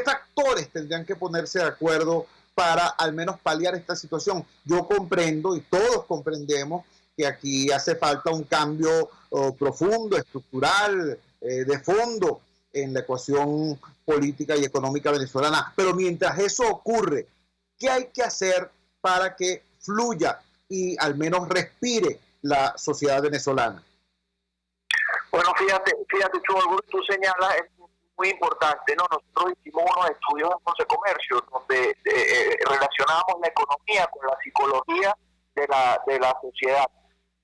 factores tendrían que ponerse de acuerdo para al menos paliar esta situación? Yo comprendo y todos comprendemos que aquí hace falta un cambio profundo, estructural, de fondo en la ecuación política y económica venezolana. Pero mientras eso ocurre, ¿qué hay que hacer para que fluya y al menos respire la sociedad venezolana? Bueno, fíjate, Chugo, tú señalas, es muy importante, ¿no? Nosotros hicimos unos estudios en Consecomercio donde relacionábamos la economía con la psicología de la sociedad.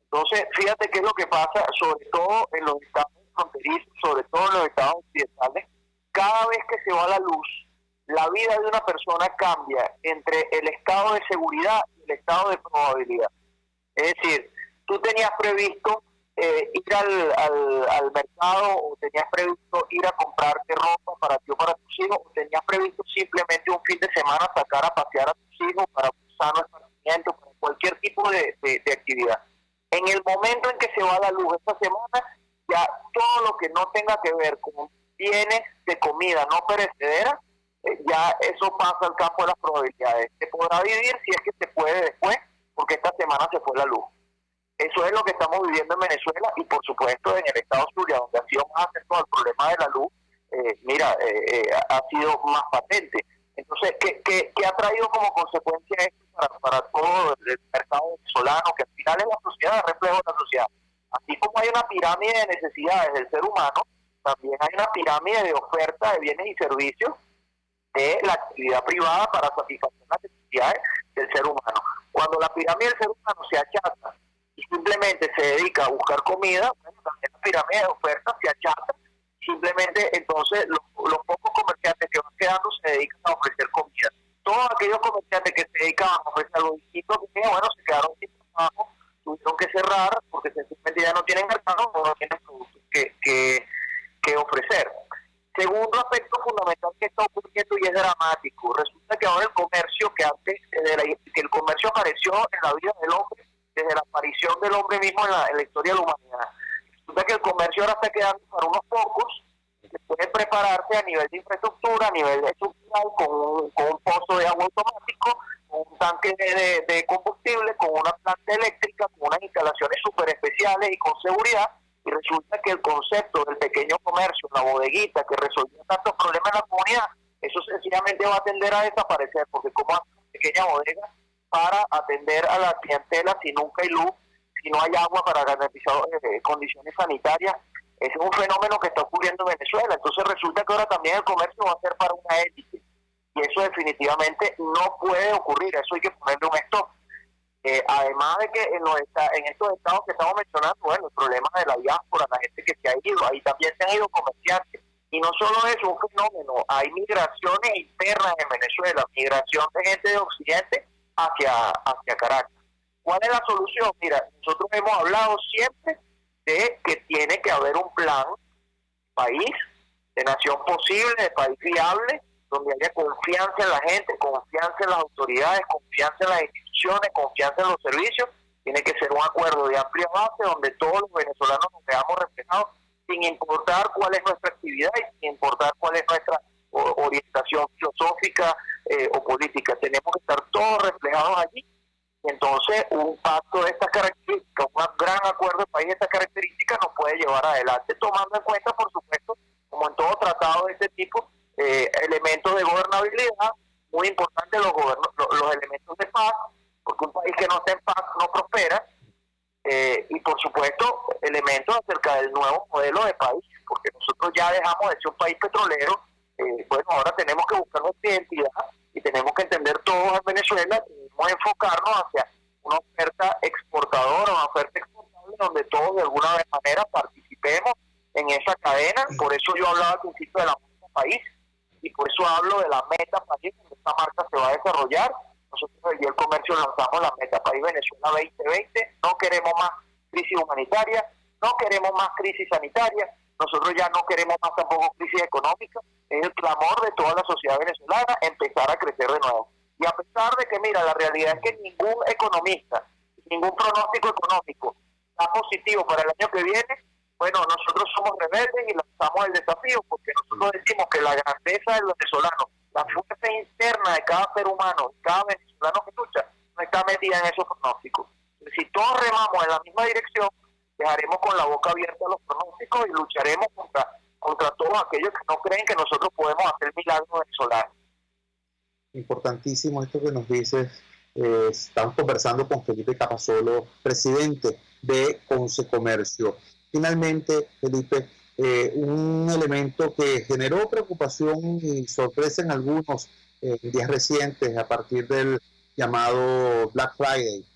Entonces, fíjate qué es lo que pasa, sobre todo en los estados fronterizos, sobre todo en los estados occidentales. Cada vez que se va la luz, la vida de una persona cambia entre el estado de seguridad y el estado de probabilidad. Es decir, tú tenías previsto ir al mercado, o tenías previsto ir a comprarte ropa para ti o para tus hijos, o tenías previsto simplemente un fin de semana sacar a pasear a tus hijos para un sano esparcimiento, para cualquier tipo de actividad. En el momento en que se va la luz esta semana, ya todo lo que no tenga que ver con bienes de comida no perecedera, ya eso pasa al campo de las probabilidades. Se podrá vivir si es que se puede después, porque esta semana se fue la luz. Eso es lo que estamos viviendo en Venezuela y, por supuesto, en el estado Zulia, donde ha sido más acentuado el problema de la luz, ha sido más patente. Entonces, ¿qué ha traído como consecuencia esto para todo el mercado venezolano, que al final es la sociedad, el reflejo de la sociedad? Así como hay una pirámide de necesidades del ser humano, también hay una pirámide de oferta de bienes y servicios de la actividad privada para satisfacer las necesidades del ser humano. Cuando la pirámide del ser humano se achata y simplemente se dedica a buscar comida, bueno, también la pirámide de oferta se achata. Simplemente entonces los pocos comerciantes que van quedando se dedican a ofrecer comida. Todos aquellos comerciantes que se dedican a ofrecer algo distinto, bueno, se quedaron sin trabajo, tuvieron que cerrar porque sencillamente ya no tienen mercado o no tienen productos que ofrecer. Segundo aspecto fundamental que está ocurriendo y es dramático, resulta que ahora el comercio, que antes que el comercio apareció en la vida del hombre, desde la aparición del hombre mismo en la historia de la humanidad, resulta que el comercio ahora está quedando para unos pocos que pueden prepararse a nivel de infraestructura, a nivel estructural, con un pozo de agua automático, con un tanque de combustible, con una planta eléctrica, con unas instalaciones súper especiales y con seguridad. Y resulta que el concepto del pequeño comercio, la bodeguita que resolvió tantos problemas en la comunidad, eso sencillamente va a tender a desaparecer, porque como hace una pequeña bodega para atender a la clientela si nunca hay luz, si no hay agua para garantizar condiciones sanitarias? Ese es un fenómeno que está ocurriendo en Venezuela. Entonces resulta que ahora también el comercio va a ser para una élite, y eso definitivamente no puede ocurrir. Eso hay que ponerle un stop. Además de que en estos estados que estamos mencionando, bueno, el problema de la diáspora, la gente que se ha ido, ahí también se han ido comerciantes. Y no solo eso, un fenómeno, hay migraciones internas en Venezuela, migración de gente de Occidente hacia Caracas. ¿Cuál es la solución? Mira, nosotros hemos hablado siempre de que tiene que haber un plan país, de nación posible, de país viable, donde haya confianza en la gente, confianza en las autoridades, confianza en las instituciones, confianza en los servicios. Tiene que ser un acuerdo de amplia base donde todos los venezolanos nos veamos reflejados, sin importar cuál es nuestra actividad y sin importar cuál es nuestra orientación filosófica o política. Tenemos que estar todos reflejados allí. Entonces, un pacto de estas características, un gran acuerdo de país de estas características nos puede llevar adelante, tomando en cuenta, por supuesto, como en todo tratado de este tipo, elementos de gobernabilidad, muy importantes los elementos de paz, porque un país que no está en paz no prospera, y por supuesto elementos acerca del nuevo modelo de país, porque nosotros ya dejamos de ser un país petrolero. Bueno, ahora tenemos que buscar nuestra identidad y tenemos que entender todos en Venezuela que debemos enfocarnos hacia una oferta exportadora, una oferta exportable donde todos de alguna manera participemos en esa cadena. Por eso yo hablaba al principio de la marca país y por eso hablo de la meta país, donde esta marca se va a desarrollar. Nosotros desde el comercio lanzamos la meta país Venezuela 2020. No queremos más crisis humanitaria, no queremos más crisis sanitaria, nosotros ya no queremos más tampoco crisis económica. Es el clamor de toda la sociedad venezolana empezar a crecer de nuevo. Y a pesar de que, mira, la realidad es que ningún economista, ningún pronóstico económico está positivo para el año que viene, bueno, nosotros somos rebeldes y lanzamos el desafío, porque nosotros decimos que la grandeza del venezolano, la fuerza interna de cada ser humano, cada venezolano que lucha, no está metida en esos pronósticos. Si todos remamos en la misma dirección, dejaremos con la boca abierta a los pronósticos y lucharemos contra todos aquellos que no creen que nosotros podemos hacer milagros venezolanos. Importantísimo esto que nos dices. Estamos conversando con Felipe Capasolo, presidente de Consecomercio. Finalmente, Felipe, un elemento que generó preocupación y sorpresa en algunos en días recientes a partir del llamado Black Friday.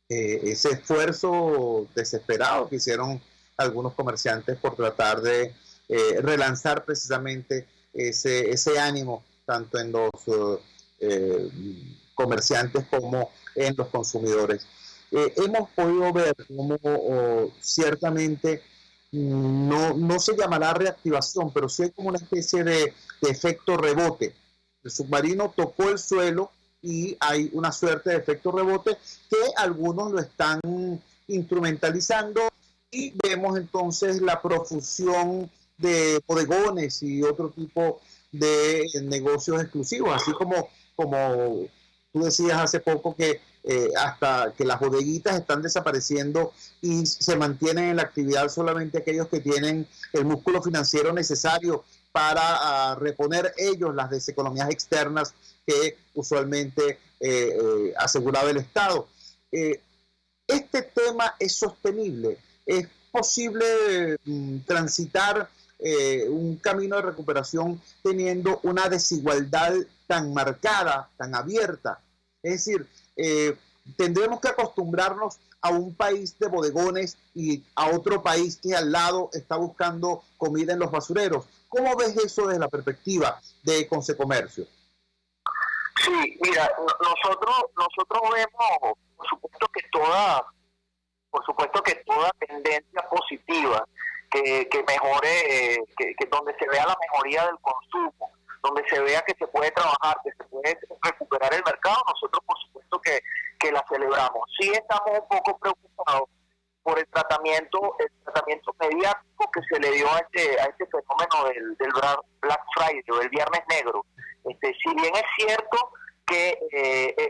Ese esfuerzo desesperado que hicieron algunos comerciantes por tratar de relanzar precisamente ese ánimo tanto en los comerciantes como en los consumidores. Hemos podido ver cómo ciertamente no se llamará reactivación, pero sí hay como una especie de efecto rebote. El submarino tocó el suelo y hay una suerte de efecto rebote que algunos lo están instrumentalizando y vemos entonces la profusión de bodegones y otro tipo de negocios exclusivos, así como tú decías hace poco que hasta que las bodeguitas están desapareciendo y se mantienen en la actividad solamente aquellos que tienen el músculo financiero necesario para reponer ellos las deseconomías externas que usualmente aseguraba el Estado. Este tema es sostenible. ¿Es posible transitar un camino de recuperación teniendo una desigualdad tan marcada, tan abierta? Es decir, tendremos que acostumbrarnos a un país de bodegones y a otro país que al lado está buscando comida en los basureros. ¿Cómo ves eso desde la perspectiva de Consecomercio? Sí, mira, nosotros vemos, por supuesto que toda tendencia positiva que mejore, que donde se vea la mejoría del consumo, donde se vea que se puede trabajar, que se puede recuperar el mercado, nosotros por supuesto que la celebramos. Sí estamos un poco preocupados por el tratamiento mediático que se le dio a este fenómeno del Black Friday o del Viernes Negro. Si bien es cierto que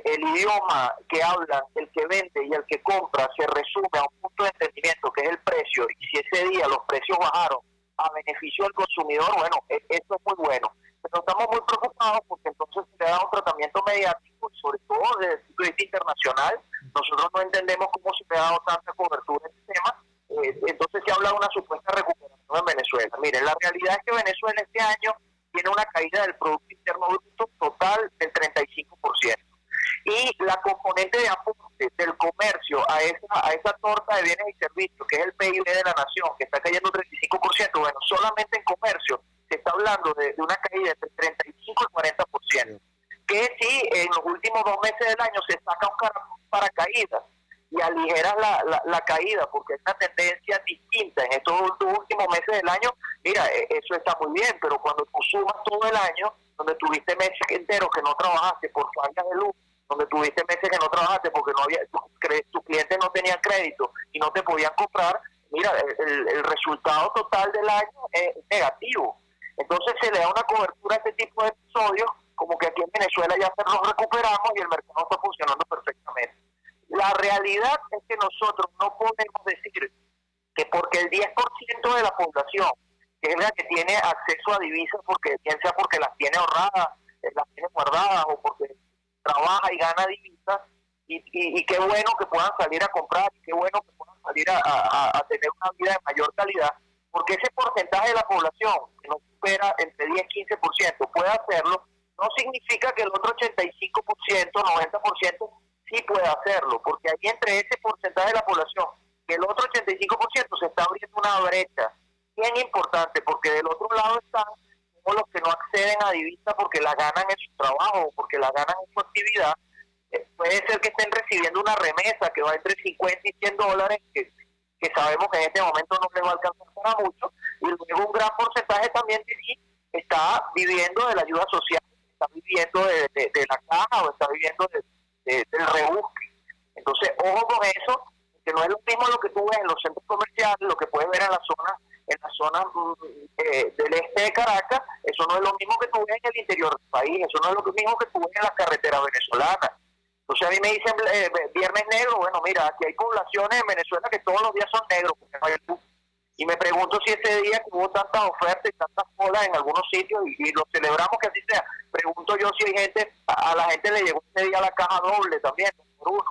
el idioma que hablan el que vende y el que compra se resume a un punto de entendimiento que es el precio, y si ese día los precios bajaron a beneficio del consumidor, bueno, eso es muy bueno. Pero estamos muy preocupados porque entonces se le da un tratamiento mediático, sobre todo desde el punto de vista internacional. Nosotros no entendemos cómo se le ha dado tanta cobertura a este tema. Entonces se habla de una supuesta recuperación en Venezuela. Miren, la realidad es que Venezuela este año tiene una caída del Producto Interno Bruto total del 35%. Y la componente de aporte del comercio a esa torta de bienes y servicios, que es el PIB de la nación, que está cayendo 35%, bueno, solamente en comercio se está hablando de una caída entre 35 y 40%. Que si en los últimos 2 meses del año se saca un paracaídas y aligeras la caída, porque es una tendencia distinta en estos 2 últimos meses del año, mira, eso está muy bien, pero cuando tú sumas todo el año, donde tuviste meses enteros que no trabajaste por fallas de luz, donde tuviste meses que no trabajaste porque tus clientes no tenían crédito y no te podían comprar, mira, el resultado total del año es negativo. Entonces se le da una cobertura a este tipo de episodios, como que aquí en Venezuela ya nos recuperamos y el mercado está funcionando perfectamente. La realidad es que nosotros no podemos decir que porque el 10% de la población, que es la que tiene acceso a divisas, porque bien sea porque las tiene ahorradas, las tiene guardadas o porque trabaja y gana divisas, y qué bueno que puedan salir a comprar, y qué bueno que puedan salir a tener una vida de mayor calidad, porque ese porcentaje de la población que no supera entre 10 y 15% puede hacerlo, no significa que el otro 85%, 90% sí pueda hacerlo, porque ahí entre ese porcentaje de la población y el otro 85% se está abriendo una brecha bien importante, porque del otro lado están como los que no acceden a divisas porque la ganan en su trabajo o porque la ganan en su actividad. Puede ser que estén recibiendo una remesa que va entre 50 y 100 dólares, que sabemos que en este momento no les va a alcanzar para mucho, y luego un gran porcentaje también de sí está viviendo de la ayuda social, está viviendo de la caja o está viviendo del rebusque. Entonces, ojo con eso, que no es lo mismo lo que tú ves en los centros comerciales, lo que puedes ver en las zonas del este de Caracas, eso no es lo mismo que tú ves en el interior del país, eso no es lo mismo que tú ves en las carreteras venezolanas. Entonces a mí me dicen viernes negro, bueno, mira, aquí hay poblaciones en Venezuela que todos los días son negros, porque no hay luz. Y me pregunto si ese día que hubo tantas ofertas y tantas colas en algunos sitios, y lo celebramos que así sea, pregunto yo si hay gente, a la gente le llegó ese día la caja doble también, por uno.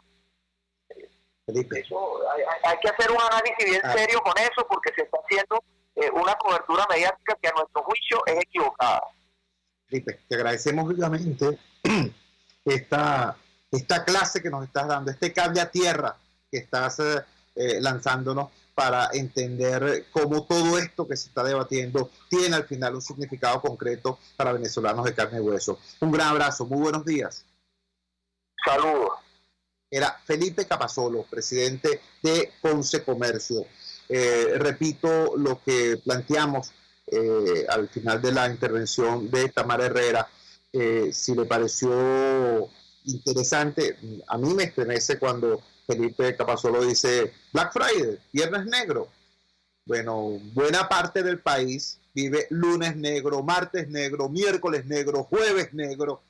Felipe. Eso, hay que hacer un análisis bien serio con eso, porque se está haciendo una cobertura mediática que a nuestro juicio es equivocada. Felipe, te agradecemos vivamente esta clase que nos estás dando, este cable a tierra que estás lanzándonos para entender cómo todo esto que se está debatiendo tiene al final un significado concreto para venezolanos de carne y hueso. Un gran abrazo, muy buenos días. Saludos. Era Felipe Capasolo, presidente de Ponce Comercio. Repito lo que planteamos al final de la intervención de Tamara Herrera. Si le pareció interesante, a mí me estremece cuando Felipe Capasolo dice Black Friday, viernes negro. Bueno, buena parte del país vive lunes negro, martes negro, miércoles negro, jueves negro,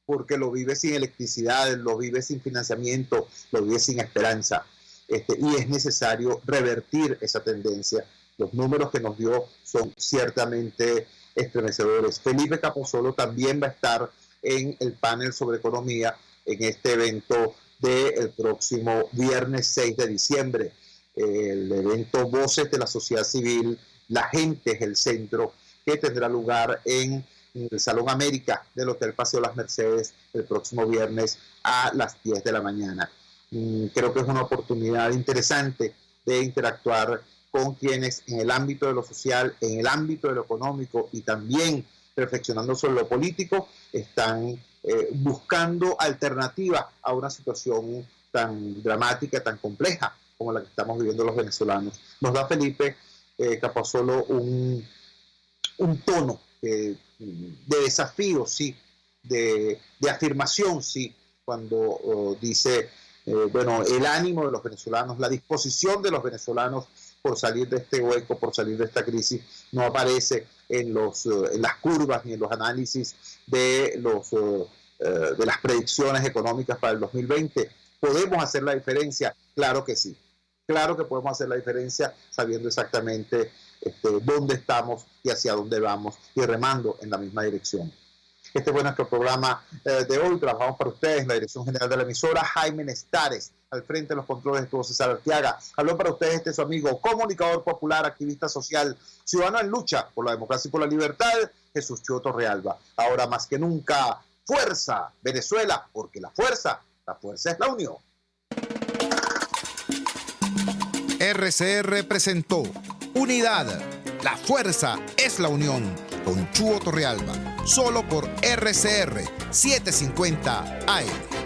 porque lo vive sin electricidad, lo vive sin financiamiento, lo vive sin esperanza. Y es necesario revertir esa tendencia. Los números que nos dio son ciertamente estremecedores. Felipe Capasolo también va a estar en el panel sobre economía en este evento del próximo viernes 6 de diciembre. El evento Voces de la Sociedad Civil, la gente es el centro, que tendrá lugar en el Salón América del Hotel Paseo Las Mercedes el próximo viernes a las 10 de la mañana. Creo que es una oportunidad interesante de interactuar con quienes en el ámbito de lo social, en el ámbito de lo económico y también reflexionando sobre lo político, están buscando alternativas a una situación tan dramática, tan compleja como la que estamos viviendo los venezolanos. Nos da Felipe Capasolo un tono de desafío, sí, de afirmación, sí, cuando dice, bueno, el ánimo de los venezolanos, la disposición de los venezolanos por salir de este hueco, por salir de esta crisis, no aparece en las curvas ni en los análisis de las predicciones económicas para el 2020. ¿Podemos hacer la diferencia? Claro que sí. Claro que podemos hacer la diferencia sabiendo exactamente dónde estamos y hacia dónde vamos y remando en la misma dirección. Este fue nuestro programa de hoy. Trabajamos para ustedes en la dirección general de la emisora, Jaime Nestares. Al frente de los controles estuvo César Arteaga. Habló para ustedes su amigo, comunicador popular, activista social, ciudadano en lucha por la democracia y por la libertad, Jesús Chua Torrealba. Ahora más que nunca, fuerza Venezuela, porque la fuerza es la unión. RCR presentó Unidad, la fuerza es la unión, con Chua Torrealba, solo por RCR 750 AM.